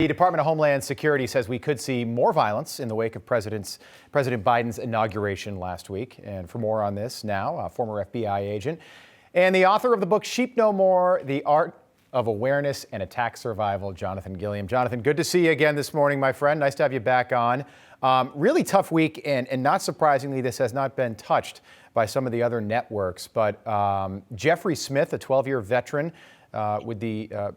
The Department of Homeland Security says we could see more violence in the wake of President Biden's inauguration last week. And for more on this now, a former FBI agent and the author of the book Sheep No More, The Art of Awareness and Attack Survival, Jonathan Gilliam. Jonathan, good to see you again this morning, my friend. Nice to have you back on. Really tough week, and not surprisingly, this has not been touched by some of the other networks. But Jeffrey Smith, a 12-year veteran with the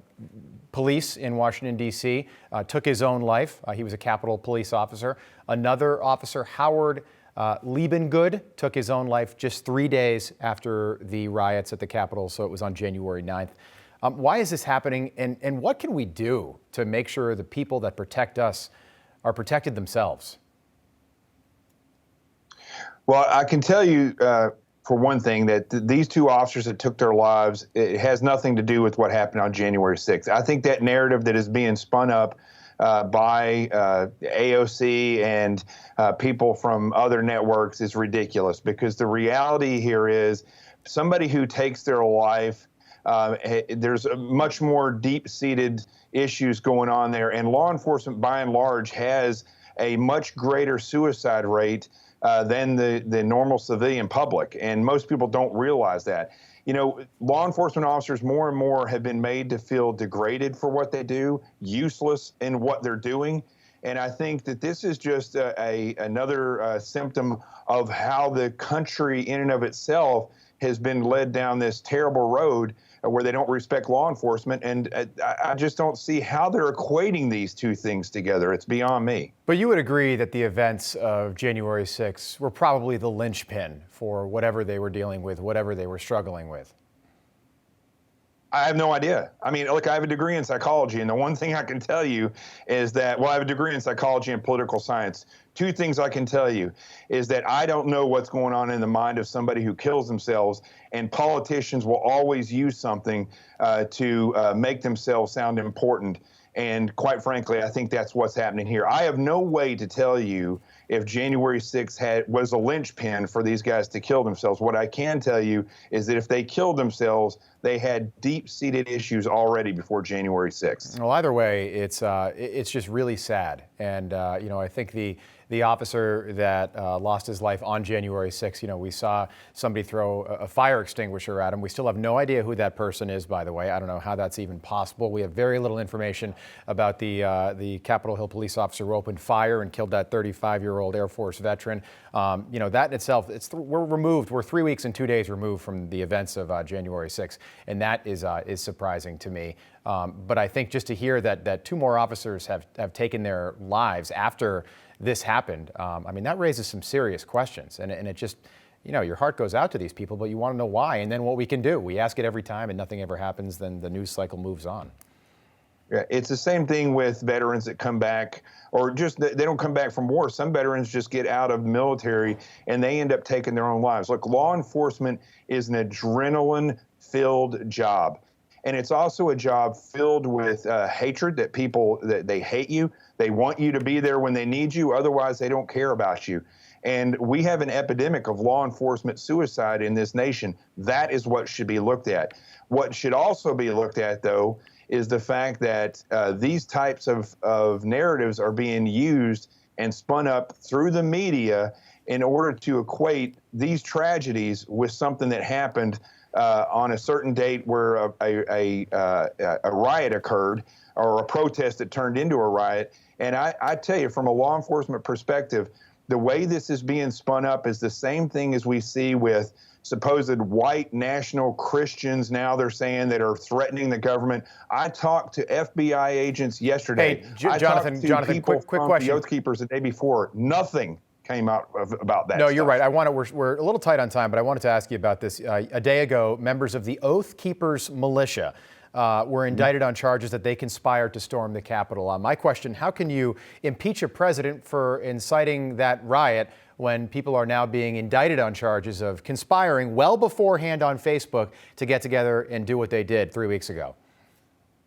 police in Washington, D.C., took his own life. He was a Capitol Police officer. Another officer, Howard Liebengood, took his own life just 3 days after the riots at the Capitol, so it was on January 9th. Why is this happening, and what can we do to make sure the people that protect us are protected themselves? Well, I can tell you, for one thing, that these two officers that took their lives, it has nothing to do with what happened on January 6th. I think that narrative that is being spun up by AOC and people from other networks is ridiculous, because the reality here is somebody who takes their life, there's a much more deep-seated issues going on there, and law enforcement by and large has a much greater suicide rate than the normal civilian public, and most people don't realize that. You know, law enforcement officers more and more have been made to feel degraded for what they do, useless in what they're doing, and I think that this is just another symptom of how the country in and of itself has been led down this terrible road where they don't respect law enforcement, and I just don't see how they're equating these two things together. It's beyond me. But you would agree that the events of January 6th were probably the linchpin for whatever they were dealing with, whatever they were struggling with. I have no idea. I mean, look, I have a degree in psychology, and the one thing I can tell you is that, well, I have a degree in psychology and political science. Two things I can tell you is that I don't know what's going on in the mind of somebody who kills themselves, and politicians will always use something to make themselves sound important. And quite frankly, I think that's what's happening here. I have no way to tell you if January 6th was a linchpin for these guys to kill themselves. What I can tell you is that if they killed themselves, they had deep-seated issues already before January 6th. Well, either way, it's just really sad. And, you know, I think the officer that lost his life on January 6th, you know, we saw somebody throw a fire extinguisher at him. We still have no idea who that person is, by the way. I don't know how that's even possible. We have very little information about the Capitol Hill police officer who opened fire and killed that 35-year-old Air Force veteran. You know, that in itself, we're 3 weeks and 2 days removed from the events of January 6th, and that is surprising to me. But I think just to hear that two more officers have taken their lives after this happened, I mean, that raises some serious questions, and it just, you know, your heart goes out to these people, but you want to know why, and then what we can do. We ask it every time and nothing ever happens, then the news cycle moves on. Yeah, it's the same thing with veterans that come back, or just they don't come back from war. Some veterans just get out of the military and they end up taking their own lives. Look, law enforcement is an adrenaline-filled job. And it's also a job filled with hatred, that people, that they hate you. They want you to be there when they need you. Otherwise, they don't care about you. And we have an epidemic of law enforcement suicide in this nation. That is what should be looked at. What should also be looked at, though, is the fact that these types of narratives are being used and spun up through the media in order to equate these tragedies with something that happened on a certain date where a riot occurred, or a protest that turned into a riot. And I tell you, from a law enforcement perspective, the way this is being spun up is the same thing as we see with supposed white national Christians now they're saying that are threatening the government. I talked to FBI agents yesterday. Hey, Jonathan, quick question. The Oath Keepers the day before. Nothing came out about that. No, stuff. You're right. We're a little tight on time, but I wanted to ask you about this. A day ago, members of the Oath Keepers militia were indicted on charges that they conspired to storm the Capitol. My question, how can you impeach a president for inciting that riot when people are now being indicted on charges of conspiring well beforehand on Facebook to get together and do what they did 3 weeks ago?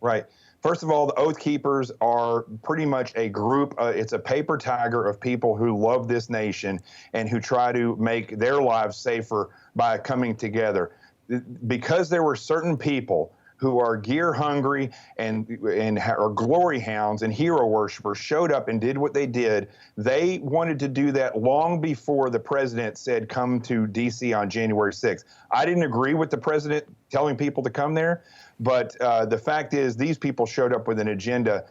Right. First of all, the Oath Keepers are pretty much a group. It's a paper tiger of people who love this nation and who try to make their lives safer by coming together. Because there were certain people who are gear hungry and are glory hounds and hero worshipers showed up and did what they did. They wanted to do that long before the president said come to D.C. on January 6th. I didn't agree with the president telling people to come there, but the fact is these people showed up with an agenda